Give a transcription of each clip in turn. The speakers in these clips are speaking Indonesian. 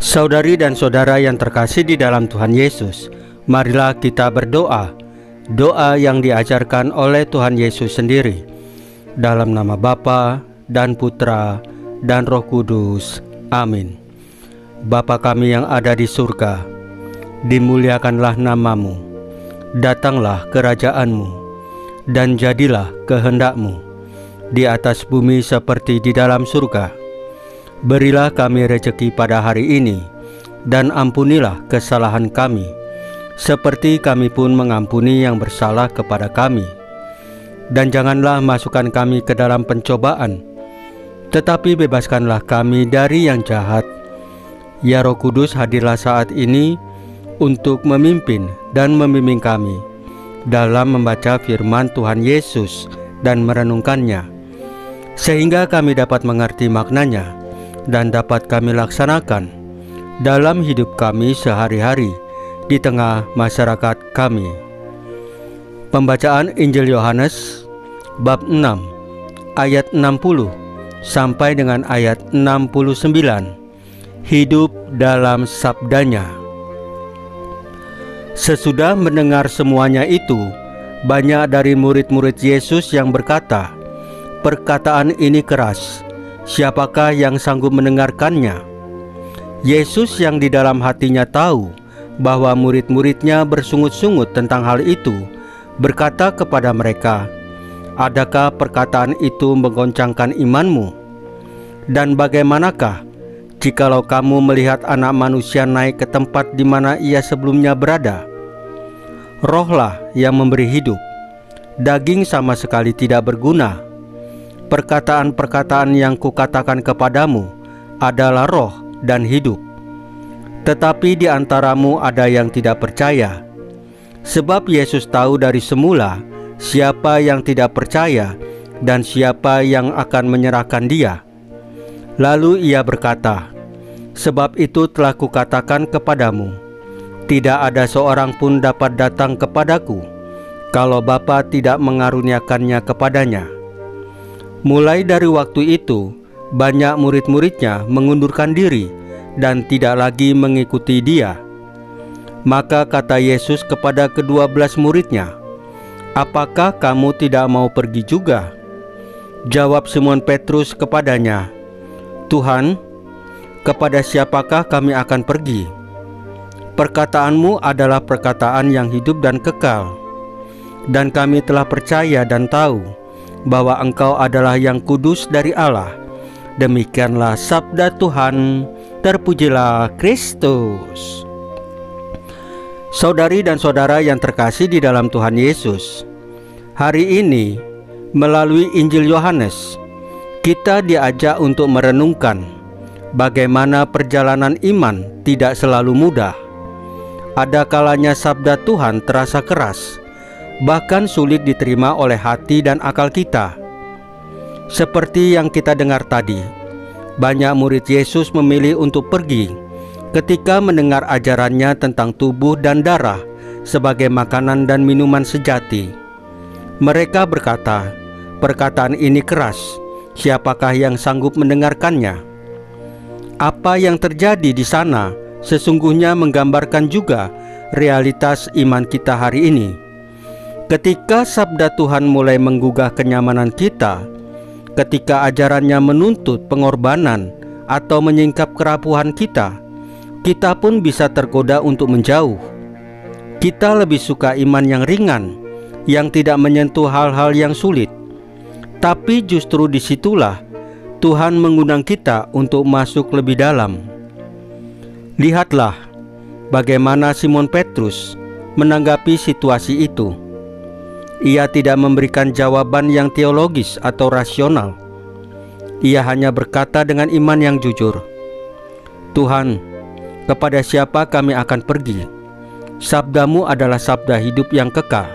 Saudari dan saudara yang terkasih di dalam Tuhan Yesus, marilah kita berdoa, doa yang diajarkan oleh Tuhan Yesus sendiri. Dalam nama Bapa dan Putra dan Roh Kudus. Amin. Bapa kami yang ada di surga, dimuliakanlah namamu, datanglah kerajaan-Mu, dan jadilah kehendak-Mu, di atas bumi seperti di dalam surga. Berilah kami rejeki pada hari ini, dan ampunilah kesalahan kami, seperti kami pun mengampuni yang bersalah kepada kami. Dan janganlah masukkan kami ke dalam pencobaan, tetapi bebaskanlah kami dari yang jahat. Ya Roh Kudus, hadirlah saat ini untuk memimpin dan membimbing kami dalam membaca firman Tuhan Yesus dan merenungkannya, sehingga kami dapat mengerti maknanya dan dapat kami laksanakan dalam hidup kami sehari-hari di tengah masyarakat kami. Pembacaan Injil Yohanes bab 6 ayat 60 sampai dengan ayat 69. Hidup dalam sabdanya. Sesudah mendengar semuanya itu, banyak dari murid-murid Yesus yang berkata, "Perkataan ini keras, siapakah yang sanggup mendengarkannya?" Yesus yang di dalam hatinya tahu bahwa murid-muridnya bersungut-sungut tentang hal itu, berkata kepada mereka, "Adakah perkataan itu menggoncangkan imanmu? Dan bagaimanakah jikalau kamu melihat Anak Manusia naik ke tempat di mana ia sebelumnya berada? Rohlah yang memberi hidup, daging sama sekali tidak berguna. Perkataan-perkataan yang kukatakan kepadamu adalah roh dan hidup. Tetapi di antaramu ada yang tidak percaya." Sebab Yesus tahu dari semula siapa yang tidak percaya dan siapa yang akan menyerahkan Dia. Lalu Ia berkata, "Sebab itu telah kukatakan kepadamu, tidak ada seorang pun dapat datang kepadaku kalau Bapa tidak mengaruniakannya kepadanya." Mulai dari waktu itu, banyak murid-muridnya mengundurkan diri dan tidak lagi mengikuti Dia. Maka kata Yesus kepada ke-12 muridnya, "Apakah kamu tidak mau pergi juga?" Jawab Simon Petrus kepadanya, "Tuhan, kepada siapakah kami akan pergi? Perkataanmu adalah perkataan yang hidup dan kekal. Dan kami telah percaya dan tahu bahwa Engkau adalah yang kudus dari Allah." Demikianlah sabda Tuhan. Terpujilah Kristus. Saudari dan saudara yang terkasih di dalam Tuhan Yesus, hari ini melalui Injil Yohanes kita diajak untuk merenungkan bagaimana perjalanan iman tidak selalu mudah. Ada kalanya sabda Tuhan terasa keras, bahkan sulit diterima oleh hati dan akal kita. Seperti yang kita dengar tadi, banyak murid Yesus memilih untuk pergi ketika mendengar ajarannya tentang tubuh dan darah sebagai makanan dan minuman sejati. Mereka berkata, "Perkataan ini keras, siapakah yang sanggup mendengarkannya?" Apa yang terjadi di sana sesungguhnya menggambarkan juga realitas iman kita hari ini. Ketika sabda Tuhan mulai menggugah kenyamanan kita, ketika ajarannya menuntut pengorbanan atau menyingkap kerapuhan kita pun bisa tergoda untuk menjauh. Kita lebih suka iman yang ringan, yang tidak menyentuh hal-hal yang sulit. Tapi justru disitulah Tuhan mengundang kita untuk masuk lebih dalam. Lihatlah bagaimana Simon Petrus menanggapi situasi itu. Ia tidak memberikan jawaban yang teologis atau rasional. Ia hanya berkata dengan iman yang jujur, "Tuhan, kepada siapa kami akan pergi? Sabdamu adalah sabda hidup yang kekal."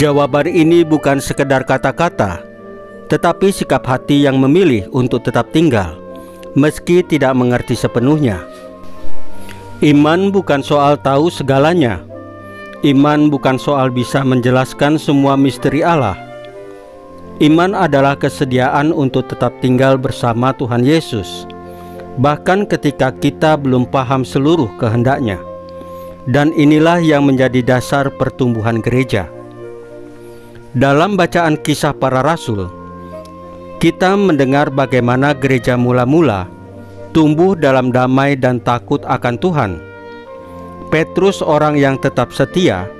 Jawaban ini bukan sekedar kata-kata, tetapi sikap hati yang memilih untuk tetap tinggal, meski tidak mengerti sepenuhnya. Iman bukan soal tahu segalanya. Iman bukan soal bisa menjelaskan semua misteri Allah. Iman adalah kesediaan untuk tetap tinggal bersama Tuhan Yesus, bahkan ketika kita belum paham seluruh kehendaknya. Dan inilah yang menjadi dasar pertumbuhan gereja. Dalam bacaan Kisah Para Rasul, kita mendengar bagaimana gereja mula-mula tumbuh dalam damai dan takut akan Tuhan. Petrus, orang yang tetap setia,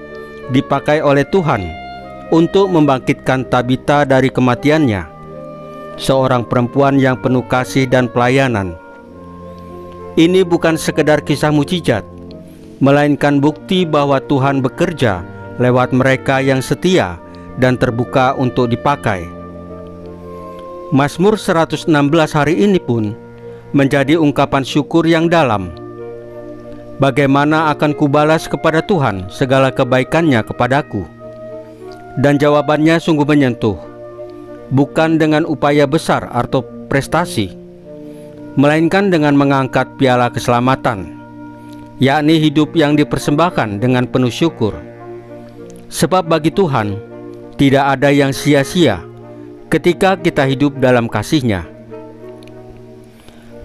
dipakai oleh Tuhan untuk membangkitkan Tabita dari kematiannya, seorang perempuan yang penuh kasih dan pelayanan. Ini bukan sekedar kisah mukjizat, melainkan bukti bahwa Tuhan bekerja lewat mereka yang setia dan terbuka untuk dipakai. Mazmur 116 hari ini pun menjadi ungkapan syukur yang dalam. Bagaimana akan kubalas kepada Tuhan segala kebaikannya kepadaku? Dan jawabannya sungguh menyentuh, bukan dengan upaya besar atau prestasi, melainkan dengan mengangkat piala keselamatan, yakni hidup yang dipersembahkan dengan penuh syukur. Sebab bagi Tuhan tidak ada yang sia-sia ketika kita hidup dalam kasih-Nya.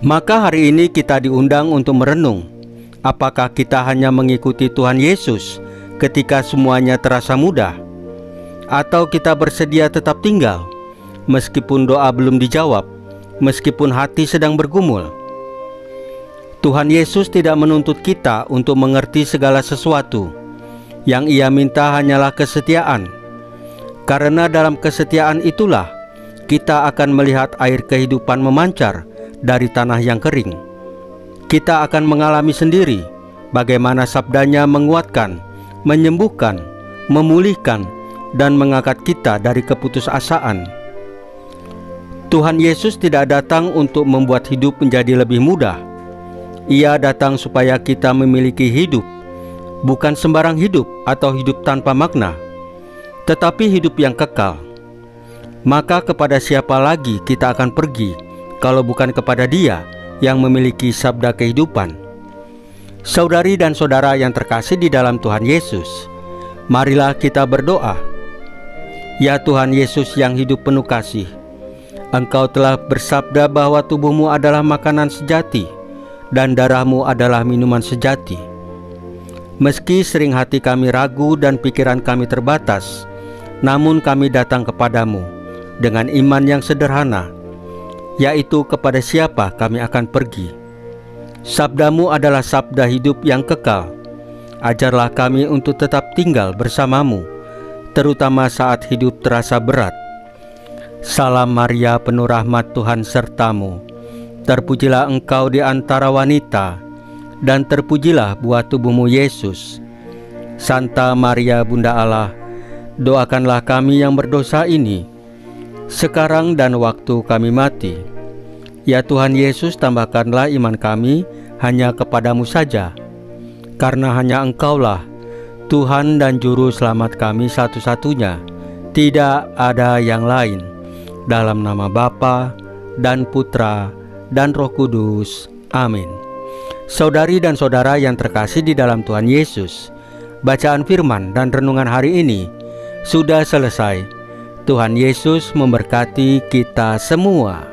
Maka hari ini kita diundang untuk merenung, apakah kita hanya mengikuti Tuhan Yesus ketika semuanya terasa mudah, atau kita bersedia tetap tinggal meskipun doa belum dijawab, meskipun hati sedang bergumul. Tuhan Yesus tidak menuntut kita untuk mengerti segala sesuatu. Yang Ia minta hanyalah kesetiaan. Karena dalam kesetiaan itulah kita akan melihat air kehidupan memancar dari tanah yang kering. Kita akan mengalami sendiri bagaimana sabdanya menguatkan, menyembuhkan, memulihkan, dan mengangkat kita dari keputusasaan. Tuhan Yesus tidak datang untuk membuat hidup menjadi lebih mudah. Ia datang supaya kita memiliki hidup, bukan sembarang hidup atau hidup tanpa makna, tetapi hidup yang kekal. Maka kepada siapa lagi kita akan pergi kalau bukan kepada Dia yang memiliki sabda kehidupan? Saudari dan saudara yang terkasih di dalam Tuhan Yesus, marilah kita berdoa. Ya Tuhan Yesus yang hidup penuh kasih, Engkau telah bersabda bahwa tubuhmu adalah makanan sejati dan darahmu adalah minuman sejati. Meski sering hati kami ragu dan pikiran kami terbatas, namun kami datang kepadamu dengan iman yang sederhana, yaitu kepada siapa kami akan pergi. Sabdamu adalah sabda hidup yang kekal. Ajarlah kami untuk tetap tinggal bersamamu, terutama saat hidup terasa berat. Salam Maria, penuh rahmat, Tuhan sertamu. Terpujilah engkau di antara wanita, dan terpujilah buah tubuhmu Yesus. Santa Maria Bunda Allah, doakanlah kami yang berdosa ini, sekarang dan waktu kami mati. Ya Tuhan Yesus, tambahkanlah iman kami hanya kepadamu saja, karena hanya Engkaulah Tuhan dan Juru Selamat kami satu-satunya, tidak ada yang lain. Dalam nama Bapa dan Putra dan Roh Kudus. Amin. Saudari dan saudara yang terkasih di dalam Tuhan Yesus, bacaan firman dan renungan hari ini sudah selesai. Tuhan Yesus memberkati kita semua.